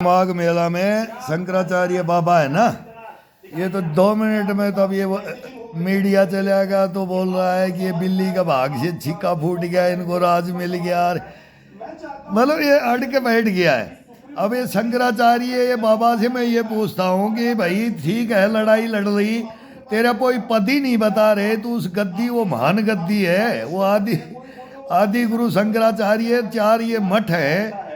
माघ मेला में शंकराचार्य बाबा है ना, ये तो 2 मिनट में तो अब ये मीडिया चला गया तो बोल रहा है कि ये बिल्ली का भाग से छिक्का फूट गया, इनको राज मिल गया। मतलब ये अड़ के बैठ गया है। अब ये शंकराचार्य ये बाबा से मैं ये पूछता हूँ कि भाई ठीक है लड़ाई लड़ रही, तेरा कोई पद ही नहीं बता रहे, तू उस गद्दी, वो महान गद्दी है, वो आदि गुरु शंकराचार्य, 4 ये मठ है,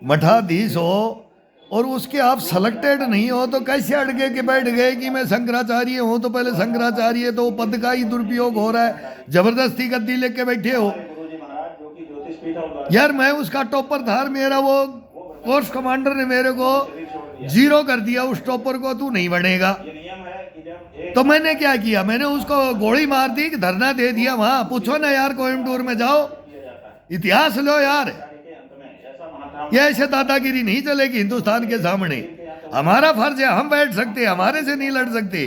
मठाधीश हो, और उसके आप सेलेक्टेड नहीं हो तो कैसे अड़के के बैठ गए कि मैं शंकराचार्य हूं। तो पहले शंकराचार्य तो पद का ही दुरुपयोग हो रहा है, जबरदस्ती गद्दी लेके बैठे हो यार। मैं उसका टॉपर था, मेरा वो कोर्स कमांडर ने मेरे को 0 कर दिया, उस टॉपर को तू नहीं बनेगा। तो मैंने क्या किया, मैंने उसको गोली मार दी, धरना दे दिया वहां। पूछो ना यार, कोयम्बटूर में जाओ, इतिहास लो यार। ये ऐसे दादागिरी नहीं चलेगी हिंदुस्तान के सामने। हमारा फर्ज है, हम बैठ सकते हैं, हमारे से नहीं लड़ सकते।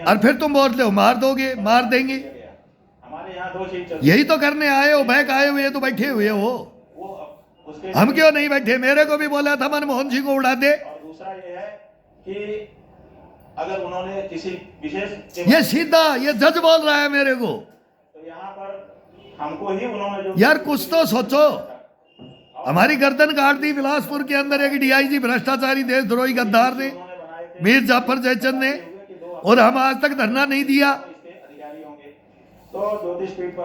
और फिर तुम बोलते हो मार दोगे, मार देंगे। यही तो करने आए हो, बैक आए हुए तो बैठे हुए हो। हम क्यों नहीं बैठे? मेरे को भी बोला था मनमोहन सिंह को उड़ा दे। दूसरा ये है कि अगर उन्होंने किसी विशेष, ये सीधा ये जज बोल रहा है मेरे को, तो यहाँ पर हमको ही उन्होंने जो यार कुछ तो सोचो। हमारी गर्दन काट दी बिलासपुर के अंदर एक डीआईजी भ्रष्टाचारी देशद्रोही गद्दार ने, मीर जाफर जयचंद ने, और हम आज तक धरना नहीं दिया।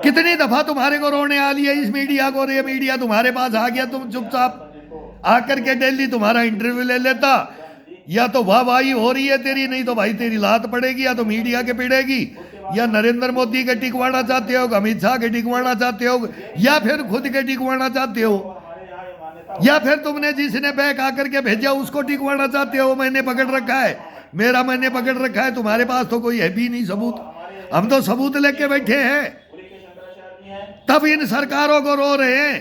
कितनी दफा तुम्हारे को रोने आ लिया इस मीडिया को, ये मीडिया तुम्हारे पास आ गया, तुम चुपचाप आकर के डेली तुम्हारा इंटरव्यू ले लेता। या तो वाहवाही हो रही है तेरी, नहीं तो भाई तेरी लात पड़ेगी, या तो मीडिया के पिड़ेगी, या नरेंद्र मोदी के टिकवाना चाहते हो, अमित शाह के टिकवाना चाहते हो, या फिर खुद के टिकवाना चाहते हो, या फिर तुमने जिसने बैक आकर के भेजा उसको टिकवाना चाहते हो। मैंने पकड़ रखा है, मेरा मैंने पकड़ रखा है, तुम्हारे पास तो कोई है भी नहीं सबूत। हम तो सबूत लेके बैठे हैं, तब इन सरकारों को रो रहे हैं।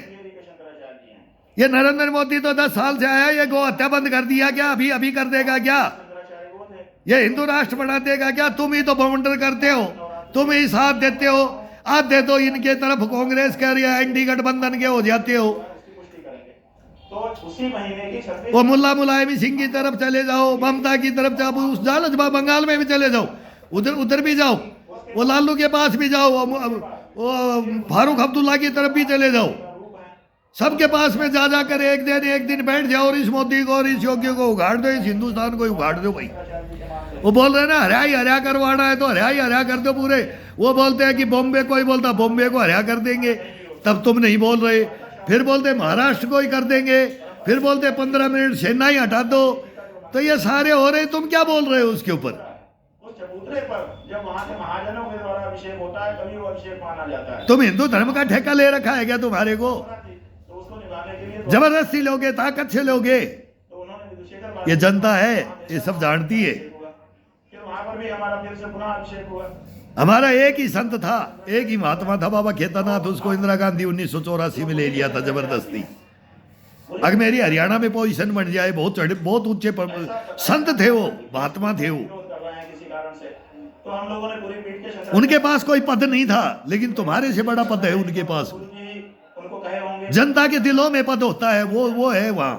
ये नरेंद्र मोदी तो 10 साल से आया, ये गौ हत्या बंद कर दिया क्या? अभी कर देगा क्या? ये हिंदू राष्ट्र बना देगा क्या? तुम ही तो बवंडर करते हो, तुम ही साथ देते हो। आधे तो इनके तरफ कांग्रेस के या एनडी गठबंधन के हो जाते हो। तो उसी महीने की वो मुल्ला मुलायम सिंह की तरफ चले जाओ, ममता की तरफ जाओ, उस जाओ, बंगाल में भी चले जाओ, उधर भी जाओ, वो लालू के पास भी जाओ, वो फारूक अब्दुल्ला की तरफ भी चले जाओ। सबके पास में जा कर एक दिन बैठ जाओ और इस मोदी को और इस योगी को उगाड़ दो, इस हिंदुस्तान को उगाड़ दो भाई। वो बोल रहे ना हरिया करवाना है तो हरिया कर दो पूरे। वो बोलते हैं कि बॉम्बे, कोई बोलता बॉम्बे को हरिया कर देंगे, तब तुम नहीं बोल रहे। फिर बोलते महाराष्ट्र को ही कर देंगे, फिर बोलते 15 मिनट सेना ही हटा दो। तो ये सारे हो रहे, तुम क्या बोल रहे हो उसके ऊपर? उस चबूतरे पर जब वहां के महाजनों के द्वारा अभिषेक होता है तभी वो अभिषेक माना जाता है। तुम हिंदू धर्म का ठेका ले रखा है क्या तुम्हारे को? तो उसको निभाने के लिए जबरदस्ती लोगे, ताकत से लोगे। तो उन्होंने विदुषेखर ये जनता है, ये सब जानती है। फिर वहां पर भी हमारा फिर से पुनः अभिषेक हुआ। हमारा एक ही संत था, एक ही महात्मा था, बाबा खेतानाथ। उसको इंदिरा गांधी 1984 में ले लिया था जबरदस्ती। अगर मेरी हरियाणा में पोजीशन बन जाए, बहुत ऊंचे संत थे वो, महात्मा थे वो। किसी कारण से तो हम लोगों ने पूरी पीठ के उनके पास कोई पद नहीं था, लेकिन तुम्हारे से बड़ा पद है उनके पास। उनको कहे होंगे जनता के दिलों में पद होता है, वो है वहां।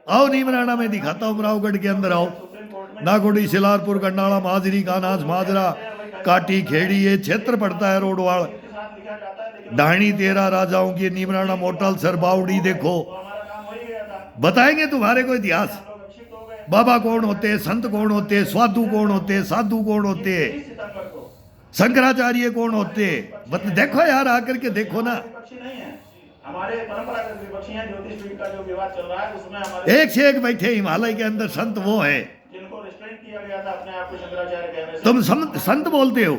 आओ नीमराना में दिखाता हूँ, रावगढ़ के अंदर आओ। नागोड़ी, सिलारपुर, गंडाला, माजरी, कानास, माजरा, काटी, खेड़ी, ये क्षेत्र पड़ता है। रोडवाड़, ढाणी, 13 राजाओं की, नीमराना, मोटल, सरबावड़ी। देखो बताएंगे तुम्हारे को इतिहास, बाबा कौन होते हैं, संत कौन होते हैं, साधु कौन होते हैं, साधु कौन होते हैं, शंकराचार्य कौन होते हैं। देखो यार, आकर के देखो ना। हमारे परंपरागत विपक्षी हैं। ज्योतिष पीठ का जो विवाद चल रहा है उसमें हमारे एक से एक बैठे हिमालय के अंदर संत वो है जिनको रिस्ट्रेंट किया गया था अपने आप को शंकराचार्य कहने से। तुम संत बोलते हो।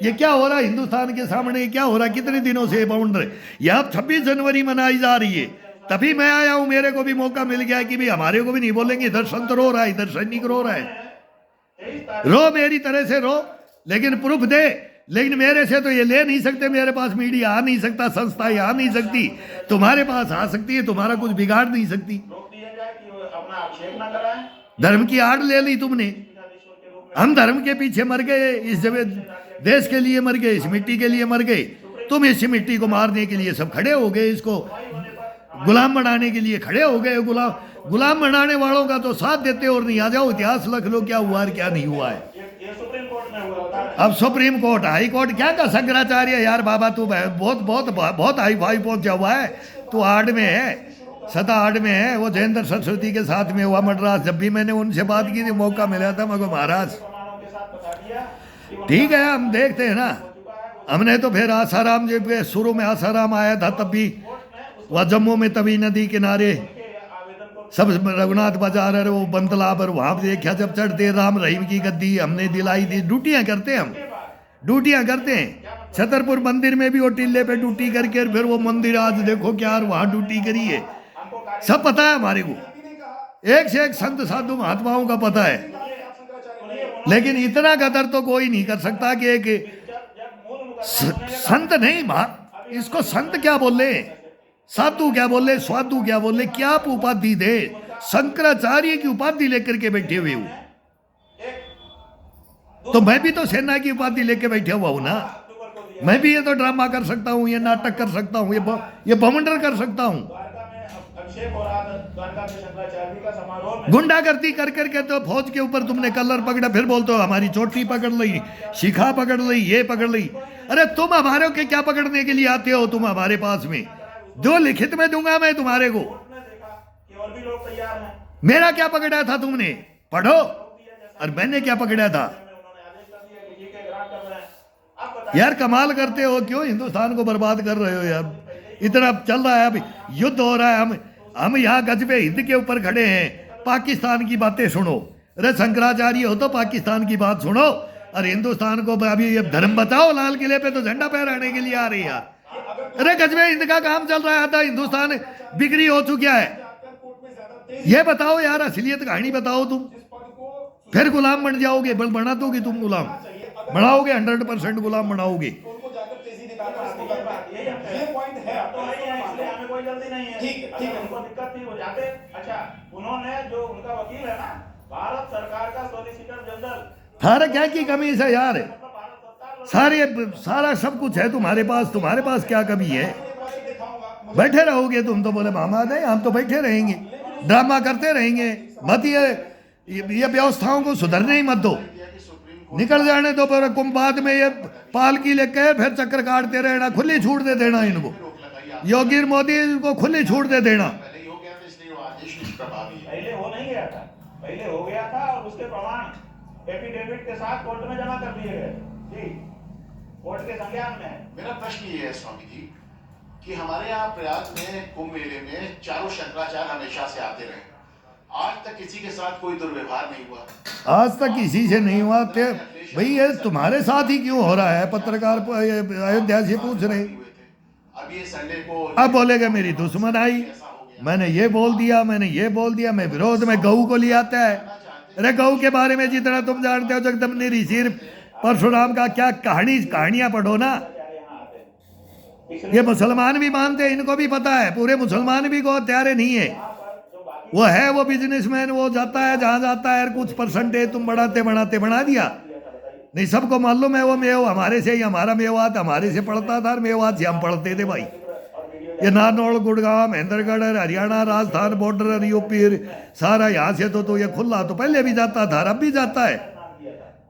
ये क्या हो रहा है हिंदुस्तान के सामने? क्या हो रहा है? कितने दिनों से बाउंड्री, यहाँ 26 जनवरी मनाई जा रही है, तभी मैं आया हूं। मेरे को भी मौका मिल गया कि भाई हमारे को भी नहीं बोलेंगे। इधर संत रो रहा है, इधर सैनिक रो रहा है। रो मेरी तरह से रो, लेकिन प्रूफ दे। लेकिन मेरे से तो ये ले नहीं सकते, मेरे पास मीडिया आ नहीं सकता, संस्थाएं आ नहीं सकती। तुम्हारे पास आ सकती है, तुम्हारा कुछ बिगाड़ नहीं सकती। रोक दिया जाए कि वो अपना आक्षेप ना कराएं। धर्म की आड़ ले ली तुमने। हम धर्म के पीछे मर गए, इस जगह देश के लिए मर गए, इस मिट्टी के लिए मर गए। तुम इस मिट्टी को मारने के लिए सब खड़े हो गए, इसको गुलाम बनाने के लिए खड़े हो गए। गुलाम गुलाम बनाने वालों का तो साथ देते और नहीं, आ जाओ इतिहास लिख लो क्या हुआ और क्या नहीं हुआ है। ये सुप्रीम कोर्ट में हुआ होता है। अब सुप्रीम कोर्ट, हाई कोर्ट क्या का शंकराचार्य यार बाबा तू बहुत बहुत बहुत हाई फाई पहुंचा हुआ है तू, आड़ में है, सदा आड़ में है। वो जयेंद्र सरस्वती के साथ में हुआ मद्रास, जब भी मैंने उनसे बात की थी मौका मिला था मगर महाराज प्रमाणों के साथ बता दिया कि वो ठीक है हम देखते हैं ना। हमने तो फिर आसाराम जब शुरू में आसाराम आया था तब भी वह जम्मू में तभी नदी किनारे आवेदन को सब रघुनाथ बाजार है वो बंतला पर वहां पे देखा जब चढ़ते राम रहीम की गद्दी हमने दिलाई थी। ड्यूटियां करते हैं हम, ड्यूटियां करते हैं। छतरपुर मंदिर में भी वो टिल्ले पे ड्यूटी करके फिर वो मंदिर आज देखो क्या वहां ड्यूटी करी है, सब पता है हमारे को, एक से एक संत साधु महात्माओं का पता है। लेकिन इतना कदर तो कोई नहीं कर सकता कि एक संत नहीं इसको संत क्या बोले, साधु क्या बोले, स्वादु क्या बोले, क्या आप उपाधि दे, शंकराचार्य की उपाधि लेकर के बैठे हुए हो। तो मैं भी तो सेना की उपाधि लेके बैठे हुआ हूं ना, मैं भी ये तो ड्रामा कर सकता हूँ, ये नाटक कर सकता हूँ, ये बवंडर कर सकता हूँ। द्वारका में अभिषेक हो रहा था, द्वारका में शंकराचार्य का समारोह में गुंडागर्दी कर करके तो फौज के ऊपर तुमने कलर पकड़ा, फिर बोलते हो हमारी चोटी पकड़ ली, शिखा पकड़ ली, ये पकड़ ली। अरे तुम हमारे के क्या पकड़ने के लिए आते हो, तुम हमारे पास में जो लिखित में दूंगा मैं तुम्हारे को। ने देखा कि और भी लोग तैयार हैं, मेरा क्या पकड़ा था तुमने, पढ़ो। और मैंने क्या पकड़ा था उन्होंने आदेश कर दिया कि ठीक है ग्रांट कर रहे हैं। अब बताइए यार, कमाल करते हो, क्यों हिंदुस्तान को बर्बाद कर रहे हो यार। इतना चल रहा है, अभी युद्ध हो रहा है, हम यहाँ गजबे हिंद के ऊपर खड़े हैं, पाकिस्तान की बातें सुनो। अरे शंकराचार्य हो तो पाकिस्तान की बात सुनो, और हिंदुस्तान को अभी ये धर्म बताओ। लाल किले पे तो झंडा फहराने के लिए आ रही है यार। अरे गजबे हिंद का काम चल रहा था, हिंदुस्तान बिक्री हो चुका है। ये बताओ यार, असलियत कहानी बताओ तुम, फिर गुलाम बन जाओगे। बना दोगे तुम गुलाम, बनाओगे 100% गुलाम बनाओगे। उनको जाकर तेजी दिखाकर उसको करना है। ये पॉइंट है। तो वही है, इसलिए हमें कोई जल्दी नहीं है। ठीक है, ठीक है। उनको दिक्कत थी वो जाते। अच्छा, उन्होंने जो उनका वकील है ना, भारत सरकार का सॉलिसिटर जनरल, थारा क्या की कमी है यार, मतलब भारत सरकार सारा सब कुछ है तुम्हारे पास क्या कमी है। दिखाऊंगा। बैठे रहोगे तुम तो, बोले मामा नहीं, हम तो बैठे रहेंगे, ड्रामा करते रहेंगे। मत ये व्यवस्थाओं को सुधरने ही मत दो, निकल जाने दो। पर कुंभ में ये पालकी लेके फिर चक्कर काटते रहना, खुली छूट दे देना इनको, योगी मोदी को खुली छूट दे देना। पहले हो नहीं गया था, पहले हो गया था और उसके प्रमाण एफिडेविट के साथ कोर्ट में जमा कर दिए गए जी, कोर्ट के संज्ञान में है। मेरा प्रश्न ये है स्वामी जी कि हमारे यहाँ प्रयाग में कुंभ मेले में चारों शंकराचार्य हमेशा से आते रहे, आज तक किसी के साथ कोई दुर्व्यवहार नहीं हुआ। आज तक किसी से नहीं हुआ थे भाई, ये तुम्हारे साथ ही क्यों हो रहा है? पत्रकार अयोध्या से पूछ रहे, अब ये संडे को अब बोलेगा मेरी दुश्मन आई, मैंने ये बोल दिया, मैंने ये बोल दिया, मैं विरोध में गऊ को ले आता है। अरे गऊ के बारे में जितना तुम जानते हो जगदम्बनी ऋषि परशुराम का क्या कहानियां पढ़ो ना। ये मुसलमान भी मानते हैं, इनको भी पता है, पूरे मुसलमान भी को त्यारे नहीं है। वो है वो बिजनेसमैन, वो जाता है जहां जाता है, कुछ परसेंटेज तुम बढ़ाते बढ़ाते बना दिया। नहीं, सबको मालूम है वो मेव हमारे से ही, हमारा मेवात हमारे से पढ़ता था, मेवात से हम पढ़ते थे भाई। ये नारनौल, गुड़गांव, महेंद्रगढ़, हरियाणा, राजस्थान बॉर्डर, यूपी सारा यहाँ से तो ये खुला तो पहले भी जाता था, अब भी जाता है।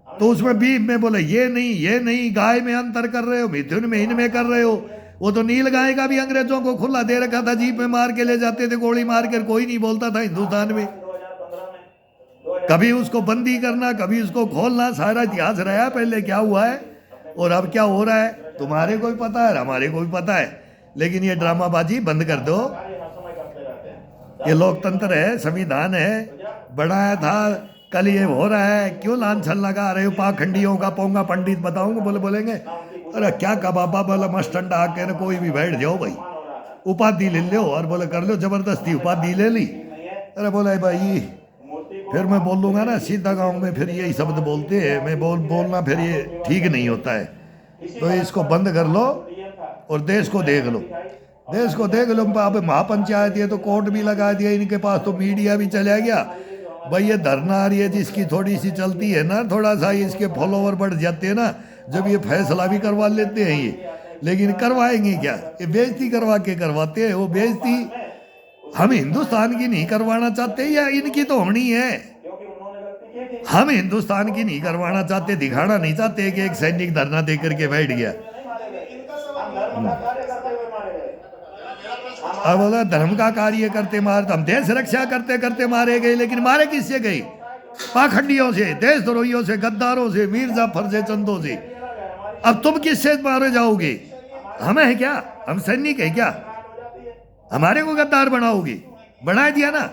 तो उसमें भी में बोले ये नहीं, गाय में अंतर कर रहे हो, मिथुन में इनमें कर रहे हो। वो तो नील गाय का भी अंग्रेजों को खुला दे रखा था, जीप में मार के ले जाते थे, गोली मार कर, कोई नहीं बोलता था हिंदुस्तान में। 2015 में कभी उसको बंदी करना, कभी उसको खोलना, सारा इतिहास रहा है पहले क्या हुआ है और अब क्या हो रहा है। तुम्हारे को भी पता है, हमारे को भी पता है, लेकिन ये ड्रामाबाजी बंद कर दो। कार्य हर समय करते रहते हैं। ये लोकतंत्र है, संविधान है, बनाया था, कल ये हो रहा है, क्यों लांछन लगा रहे हो? पाखंडियों का पोंगा पंडित बताऊंगा, बोलेंगे अरे क्या कबाबा, बोले मस्टंड आके कोई भी बैठ जाओ भाई, उपाधि ले लो, और बोले कर लो जबरदस्ती उपाधि ले ली। अरे बोले भाई फिर मैं बोल लूंगा ना, सीधा गाँव में फिर यही शब्द बोलते हैं, मैं बोलना फिर ये ठीक नहीं होता है। तो इसको बंद कर लो और देश को देख लो, देश को देख लो। अब महापंचायत ये तो कोर्ट भी लगा दिया इनके पास, तो मीडिया भी चला गया भाई। ये धरना आ रही है जिसकी थोड़ी सी चलती है ना, थोड़ा सा इसके फॉलोवर बढ़ जाते हैं ना, जब ये फैसला भी करवा लेते हैं ये। लेकिन करवाएंगे क्या, ये बेइज्जती करवा के करवाते हैं। वो बेइज्जती हम हिंदुस्तान की नहीं करवाना चाहते, या इनकी तो होनी है। क्योंकि उन्होंने गलती की थी। हम हिंदुस्तान की नहीं करवाना चाहते, दिखाना नहीं चाहते कि एक सैनिक धरना दे करके बैठ गया। नहीं मारे गए, हम धर्म का कार्य करते हुए मारे गए। अब बोला धर्म का कार्य करते मारे, तो हम देश रक्षा करते करते मारे गए, लेकिन मारे किससे गए? पाखंडियों से, देशद्रोहियों से, गद्दारों से, मीर जाफर से, चंदों से। अब तुम किससे मारे जाओगे? हमें है क्या? हम सैनिक है क्या? हमारे को गद्दार बनाओगे? बना दिया ना,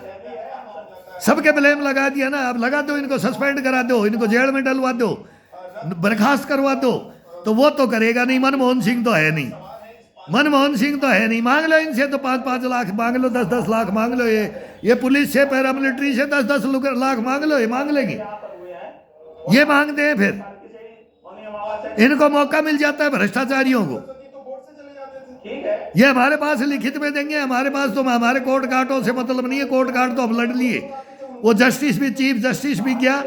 सबके ब्लेम लगा दिया ना। अब लगा दो, इनको सस्पेंड करा दो, इनको जेल में डलवा दो, बर्खास्त करवा दो, तो वो तो करेगा नहीं। मनमोहन सिंह तो है नहीं, मनमोहन सिंह तो है नहीं। मांग लो इनसे तो 5-5 लाख मांग लो, 10-10 लाख मांग लो। ये पुलिस से, पैरामिलिट्री से 10-10 लाख मांग लो, ये मांग लेंगे। ये मांगते हैं, फिर इनको मौका मिल जाता है भ्रष्टाचारियों को। ठीक है, ये हमारे पास लिखित में देंगे, हमारे पास तो, हमारे कोर्ट काटों से मतलब नहीं है। कोर्ट काट तो हम लड़ लिए, वो जस्टिस भी, चीफ जस्टिस भी गया,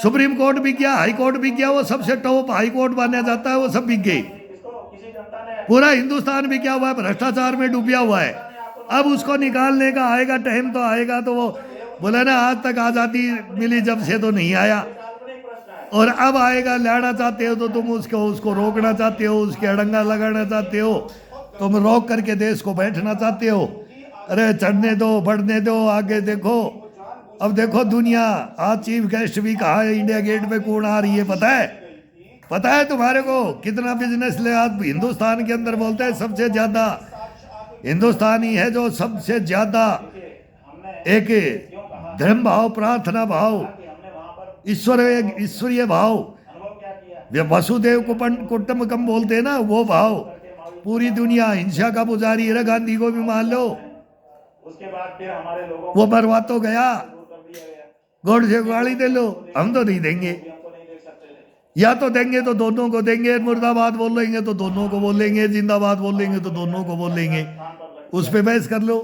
सुप्रीम कोर्ट भी गया, हाई कोर्ट भी गया, वो सबसे टॉप हाई कोर्ट माना जाता है, वो सब बिक गए। इसको किसी जनता ने पूरा हिंदुस्तान भी क्या हुआ है, भ्रष्टाचार में डूबिया हुआ है। अब उसको निकालने का आएगा टाइम, तो आएगा। तो वो बोले ना, आज तक आज़ादी मिली जब से तो नहीं आया, काल्पनिक प्रश्न है। और अब आएगा। लाना चाहते हो तो तुम उसको रोकना चाहते हो, उसके अड़ंगा लगाना चाहते हो, तुम रोक करके देश को बैठना चाहते हो। अरे चढ़ने दो, बढ़ने दो, आगे देखो। अब देखो दुनिया, आज चीफ गेस्ट भी कहा है, इंडिया गेट पे कौन आ रही है पता है? पता है तुम्हारे को कितना बिजनेस ले? आज हिंदुस्तान के अंदर बोलते हैं सबसे ज्यादा हिंदुस्तानी है जो सबसे ज्यादा एक धर्म भाव, प्रार्थना भाव, ईश्वरीय भाव, वे वसुदेव कुटुंबकम बोलते हैं ना, वो भाव। पूरी दुनिया हिंसा का पुजारी है। गांधी को भी मान लो, उसके बाद फिर हमारे लोगों वो बर्बाद तो गया, को कर दिया गया। गोड से गाड़ी दे लो। हम तो नहीं देंगे, हमको नहीं देख सकते थे। या तो देंगे तो दोनों को देंगे। मुर्दाबाद बोलेंगे तो दोनों को बोलेंगे, जिंदाबाद बोलेंगे तो दोनों को बोलेंगे। उस पे बहस कर लो।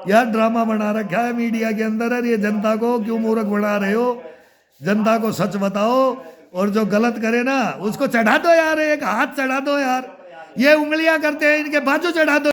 यार ड्रामा बना रखा है मीडिया के अंदर। अरे ये जनता को क्यों मूर्ख बना रहे हो? जनता को सच बताओ, और जो गलत करे ना उसको चढ़ा दो यार, एक हाथ चढ़ा दो यार। ये उंगलियां करते हैं, इनके बाजू चढ़ा दो।